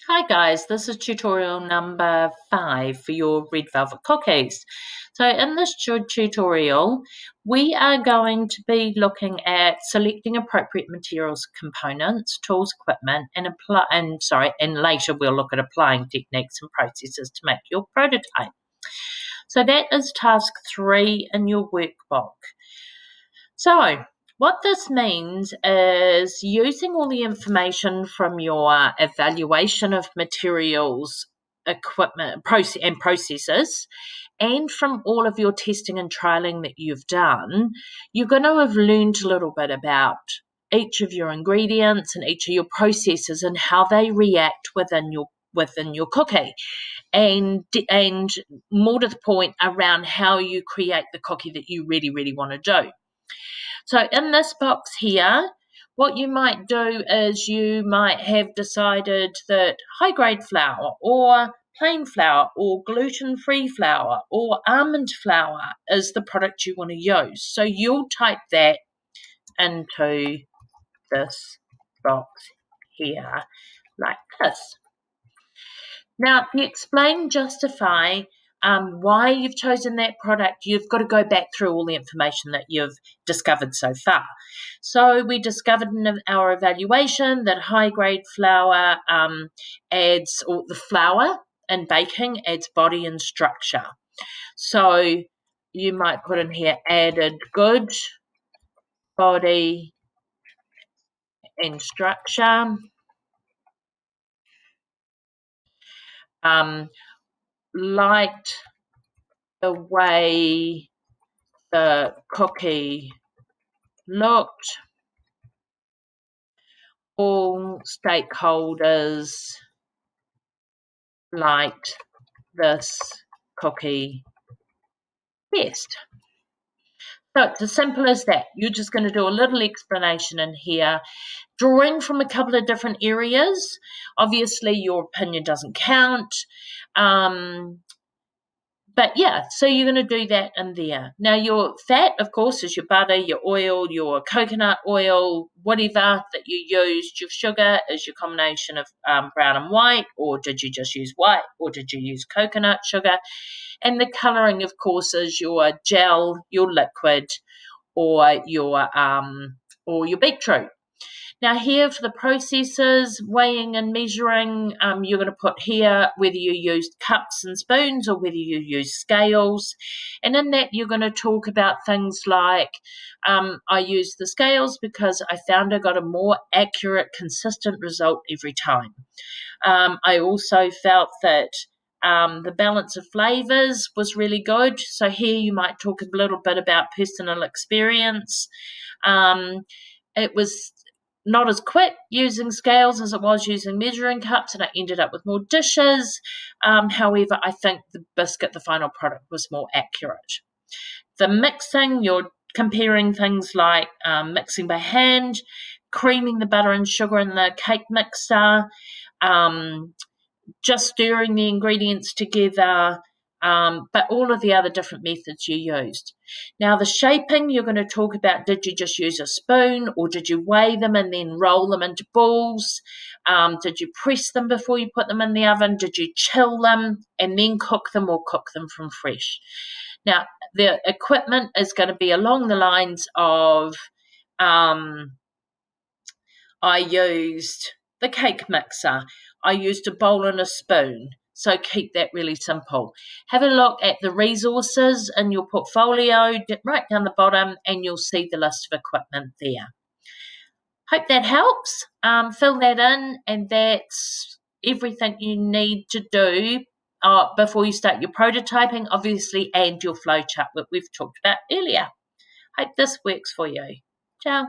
Hi guys, this is tutorial number 5 for your red velvet cookies. So in this tutorial, we are going to be looking at selecting appropriate materials, components, tools, equipment, and later we'll look at applying techniques and processes to make your prototype. So that is task 3 in your workbook. So what this means is using all the information from your evaluation of materials, equipment, and processes, and from all of your testing and trialing that you've done, you're going to have learned a little bit about each of your ingredients and each of your processes and how they react within your cookie, and more to the point around how you create the cookie that you really want to do. So in this box here, what you might do is you might have decided that high-grade flour or plain flour or gluten-free flour or almond flour is the product you want to use. So you'll type that into this box here like this. Now, to explain, justify why you've chosen that product, you've got to go back through all the information that you've discovered so far. So we discovered in our evaluation that high-grade flour the flour in baking adds body and structure. So you might put in here added good body and structure. Liked the way the cookie looked. All stakeholders liked this cookie best. So it's as simple as that. You're just going to do a little explanation in here, drawing from a couple of different areas. Obviously, your opinion doesn't count. But yeah, so you're going to do that in there. Now, your fat, of course, is your butter, your oil, your coconut oil, whatever that you used. Your sugar is your combination of brown and white, or did you just use white, or did you use coconut sugar? And the colouring, of course, is your gel, your liquid, or your beetroot. Now here for the processes, weighing and measuring, you're going to put here whether you used cups and spoons or whether you use scales. And in that you're going to talk about things like, I used the scales because I found I got a more accurate, consistent result every time. I also felt that the balance of flavours was really good. So here you might talk a little bit about personal experience. It was not as quick using scales as it was using measuring cups, and I ended up with more dishes. However, I think the final product, was more accurate. The mixing, you're comparing things like mixing by hand, creaming the butter and sugar in the cake mixer, just stirring the ingredients together, but all of the other different methods you used. Now the shaping, you're going to talk about, did you just use a spoon or did you weigh them and then roll them into balls? Did you press them before you put them in the oven? Did you chill them and then cook them, or cook them from fresh? Now the equipment is going to be along the lines of, I used the cake mixer, I used a bowl and a spoon. So keep that really simple. Have a look at the resources in your portfolio right down the bottom, and you'll see the list of equipment there. Hope that helps. Fill that in, and that's everything you need to do before you start your prototyping, obviously, and your flowchart that we've talked about earlier. Hope this works for you. Ciao.